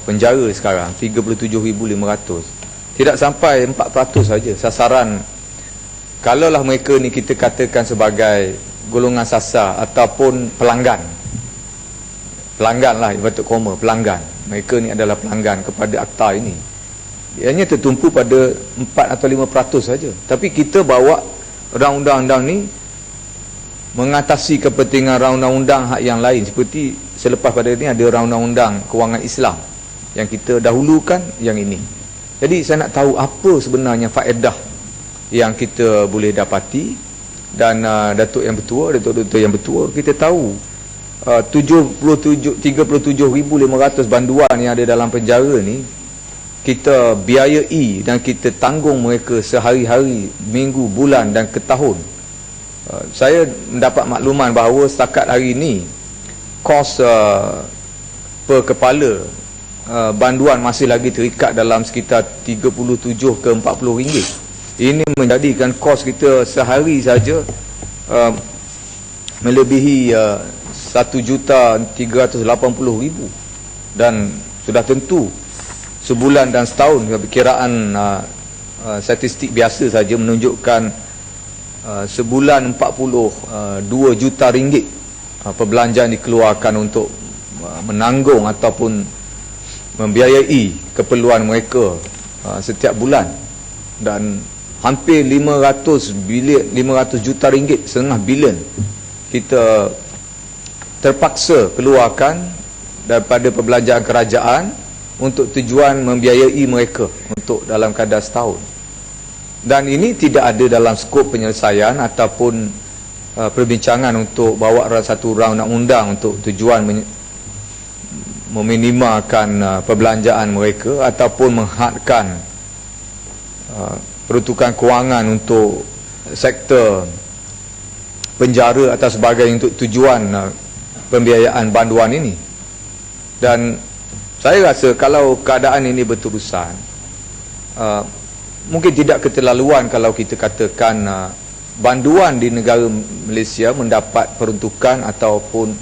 penjara sekarang 37,500, tidak sampai 4% saja sasaran. Kalaulah mereka ni kita katakan sebagai golongan sasar ataupun pelanggan lah, patut koma, pelanggan, mereka ni adalah pelanggan kepada akta ini, dia hanya tertumpu pada 4 atau 5% saja. Tapi kita bawa undang-undang ni mengatasi kepentingan undang-undang hak yang lain, seperti selepas pada ini ada undang-undang kewangan Islam yang kita dahulukan yang ini. Jadi saya nak tahu apa sebenarnya faedah yang kita boleh dapati. Dan Datuk yang bertuah, Datuk-Datuk yang bertuah, kita tahu 37,500 banduan yang ada dalam penjara ni kita biayai dan kita tanggung mereka sehari-hari, minggu, bulan dan ke tahun. Saya mendapat makluman bahawa setakat hari ini kos per kepala banduan masih lagi terikat dalam sekitar 37 ke 40 ringgit. Ini menjadikan kos kita sehari saja melebihi 1,380,000, dan sudah tentu sebulan dan setahun perkiraan statistik biasa saja menunjukkan sebulan 42 juta ringgit perbelanjaan dikeluarkan untuk menanggung ataupun membiayai keperluan mereka setiap bulan. Dan hampir 500 juta ringgit, setengah bilion kita terpaksa keluarkan daripada perbelanjaan kerajaan untuk tujuan membiayai mereka untuk dalam kadar setahun. Dan ini tidak ada dalam skop penyelesaian ataupun perbincangan untuk bawa satu undang-undang untuk tujuan meminimalkan perbelanjaan mereka ataupun menghadkan peruntukan kewangan untuk sektor penjara atau sebagainya untuk tujuan pembiayaan banduan ini. Dan saya rasa kalau keadaan ini berterusan, mungkin tidak keterlaluan kalau kita katakan banduan di negara Malaysia mendapat peruntukan ataupun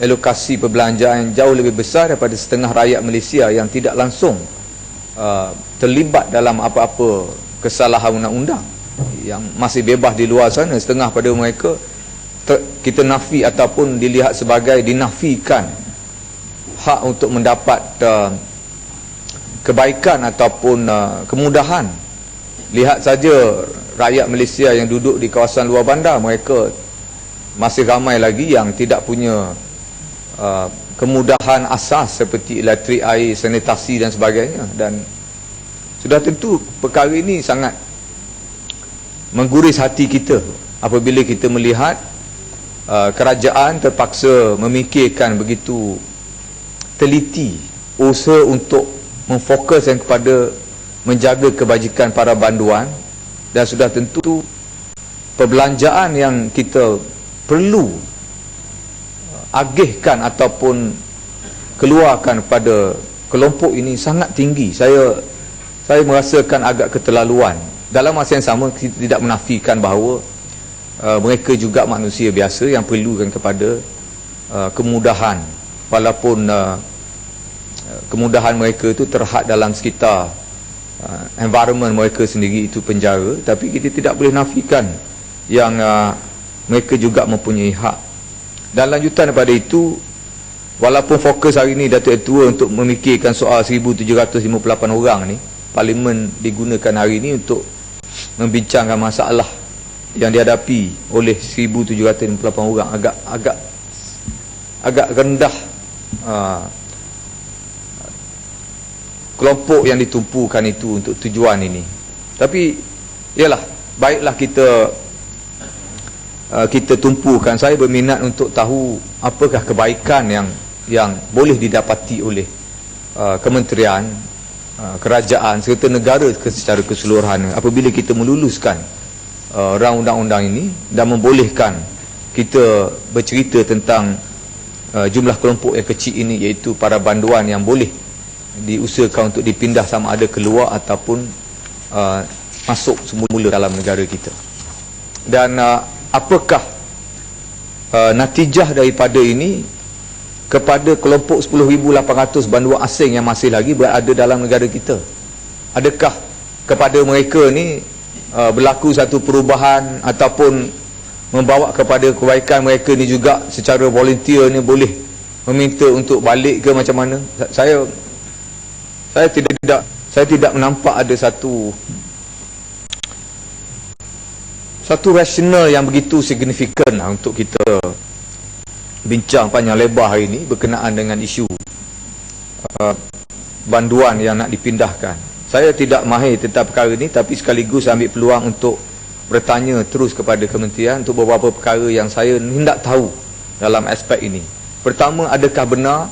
alokasi perbelanjaan jauh lebih besar daripada setengah rakyat Malaysia yang tidak langsung terlibat dalam apa-apa kesalahan undang-undang, yang masih bebas di luar sana. Setengah pada mereka kita nafi ataupun dilihat sebagai dinafikan hak untuk mendapat kebaikan ataupun kemudahan. Lihat saja rakyat Malaysia yang duduk di kawasan luar bandar, mereka masih ramai lagi yang tidak punya kemudahan asas seperti elektrik, air, sanitasi dan sebagainya. Dan sudah tentu perkara ini sangat mengguris hati kita apabila kita melihat kerajaan terpaksa memikirkan begitu teliti usaha untuk memfokuskan kepada menjaga kebajikan para banduan. Dan sudah tentu perbelanjaan yang kita perlu agihkan ataupun keluarkan pada kelompok ini sangat tinggi. Saya merasakan agak keterlaluan. Dalam masa yang sama kita tidak menafikan bahawa mereka juga manusia biasa yang perlukan kepada kemudahan, walaupun kemudahan mereka itu terhad dalam sekitar environment mereka sendiri, itu penjara. Tapi kita tidak boleh nafikan yang mereka juga mempunyai hak. Dan lanjutan daripada itu, walaupun fokus hari ini Datuk Tua untuk memikirkan soal 1,758 orang ni, Parlimen digunakan hari ini untuk membincangkan masalah yang dihadapi oleh 1,758 orang, agak rendah kelompok yang ditumpukan itu untuk tujuan ini. Tapi ialah baiklah kita tumpukan. Saya berminat untuk tahu apakah kebaikan yang boleh didapati oleh kementerian, kerajaan serta negara secara keseluruhan apabila kita meluluskan undang-undang ini dan membolehkan kita bercerita tentang jumlah kelompok yang kecil ini, iaitu para banduan yang boleh diusahakan untuk dipindah sama ada keluar ataupun masuk semula dalam negara kita. Dan apakah natijah daripada ini kepada kelompok 10,800 banduan asing yang masih lagi berada dalam negara kita? Adakah kepada mereka ni berlaku satu perubahan ataupun membawa kepada kebaikan mereka ni juga secara volunteer ni boleh meminta untuk balik ke macam mana? Saya tidak menampak ada satu rasional yang begitu signifikan untuk kita bincang panjang lebar hari ini berkenaan dengan isu banduan yang nak dipindahkan. Saya tidak mahir tentang perkara ini, tapi sekaligus ambil peluang untuk bertanya terus kepada kementerian untuk beberapa perkara yang saya hendak tahu dalam aspek ini. Pertama, adakah benar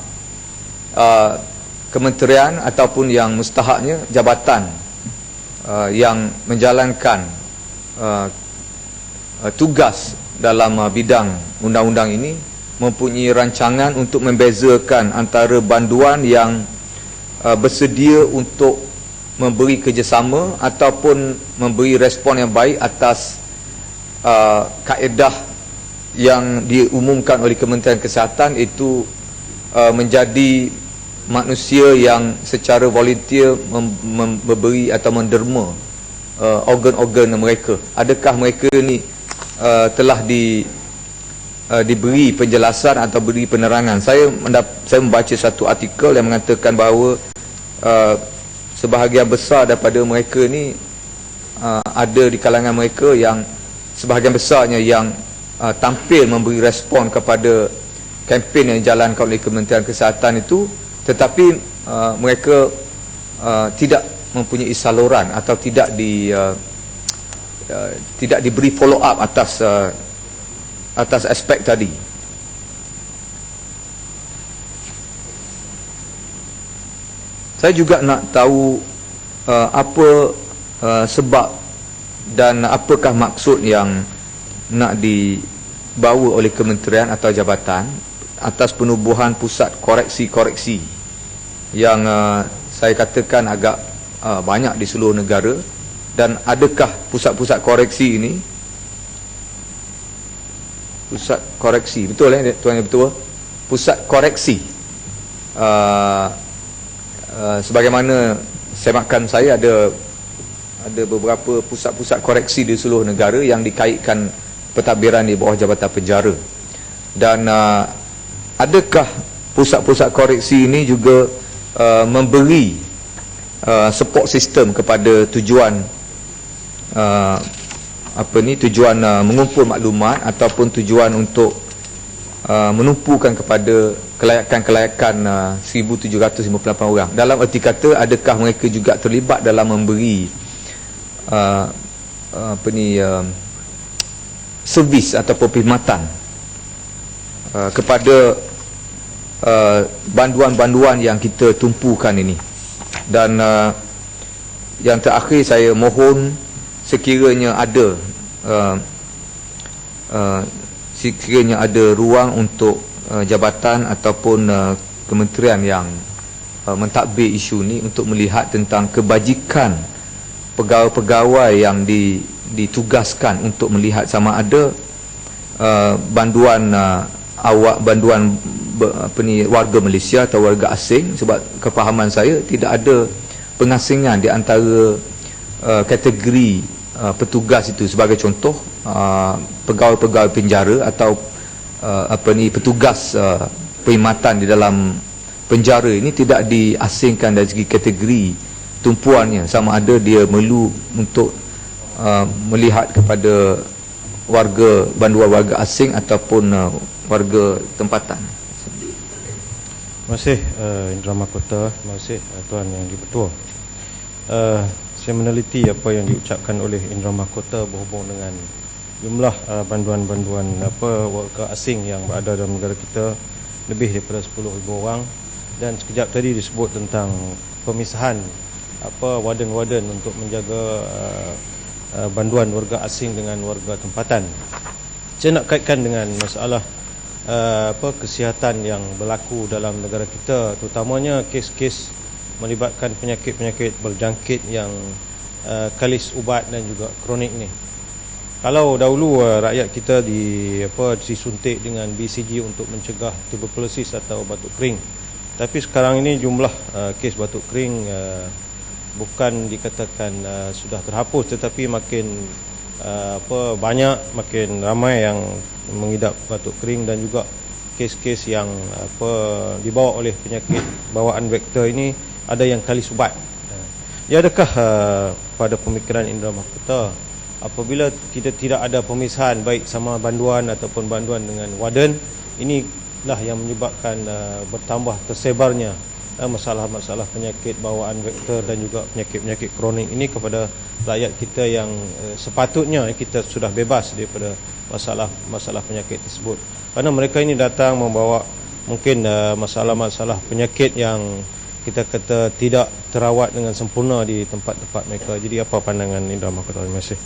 kementerian ataupun yang mustahaknya jabatan yang menjalankan tugas dalam bidang undang-undang ini mempunyai rancangan untuk membezakan antara banduan yang bersedia untuk memberi kerjasama ataupun memberi respon yang baik atas kaedah yang diumumkan oleh Kementerian Kesihatan, itu menjadi manusia yang secara volunteer memberi atau menderma organ-organ mereka. Adakah mereka ni telah diberi penjelasan atau beri penerangan? Saya membaca satu artikel yang mengatakan bahawa sebahagian besar daripada mereka ni ada di kalangan mereka yang sebahagian besarnya yang tampil memberi respon kepada kempen yang dijalankan oleh Kementerian Kesihatan itu, tetapi mereka tidak mempunyai saluran atau tidak diberi follow up atas aspek tadi. Saya juga nak tahu apa sebab dan apakah maksud yang nak dibawa oleh kementerian atau jabatan atas penubuhan pusat koreksi-koreksi yang saya katakan agak banyak di seluruh negara. Dan adakah pusat-pusat koreksi ini, pusat koreksi, betul Tuan Yang Bertuah, pusat koreksi sebagaimana semakan saya ada beberapa pusat-pusat koreksi di seluruh negara yang dikaitkan pentadbiran di bawah Jabatan Penjara. Dan adakah pusat-pusat koreksi ini juga memberi support system kepada tujuan tujuan mengumpul maklumat ataupun tujuan untuk menumpukan kepada kelayakan-kelayakan 1,758 orang. Dalam erti kata, adakah mereka juga terlibat dalam memberi servis ataupun perkhidmatan kepada banduan-banduan yang kita tumpukan ini. Dan yang terakhir, saya mohon sekiranya ada ruang untuk jabatan ataupun kementerian yang mentadbir isu ni untuk melihat tentang kebajikan pegawai-pegawai yang ditugaskan untuk melihat sama ada banduan warga Malaysia atau warga asing. Sebab kefahaman saya tidak ada pengasingan di antara kategori petugas itu. Sebagai contoh, pegawai-pegawai penjara atau petugas perkhidmatan di dalam penjara ini tidak diasingkan dari segi kategori tumpuannya, sama ada dia perlu untuk melihat kepada banduan warga asing ataupun warga tempatan. Terima kasih Indra Mahkota. Terima kasih Tuan Yang Di-Bertuah. Saya meneliti apa yang diucapkan oleh Indra Mahkota berhubung dengan jumlah banduan-banduan warga asing yang berada dalam negara kita, lebih daripada 10,000 orang. Dan sekejap tadi disebut tentang pemisahan warden-warden untuk menjaga banduan warga asing dengan warga tempatan. Saya nak kaitkan dengan masalah kesihatan yang berlaku dalam negara kita, terutamanya kes-kes melibatkan penyakit-penyakit berjangkit yang kalis ubat dan juga kronik ni. Kalau dahulu rakyat kita disuntik dengan BCG untuk mencegah tuberkulosis atau batuk kering. Tapi sekarang ini jumlah kes batuk kering bukan dikatakan sudah terhapus, tetapi makin banyak, makin ramai yang mengidap batuk kering, dan juga kes-kes yang dibawa oleh penyakit bawaan vektor ini ada yang kali subat. Ya, adakah pada pemikiran Indra Mahkota apabila kita tidak ada pemisahan baik sama banduan ataupun banduan dengan warden, inilah yang menyebabkan bertambah tersebarnya masalah-masalah penyakit bawaan vektor dan juga penyakit-penyakit kronik ini kepada rakyat kita yang sepatutnya kita sudah bebas daripada masalah penyakit tersebut. Kerana mereka ini datang membawa mungkin masalah-masalah penyakit yang kita kata tidak terawat dengan sempurna di tempat-tempat mereka. Jadi apa pandangan Indra Mahkota? Terima kasih.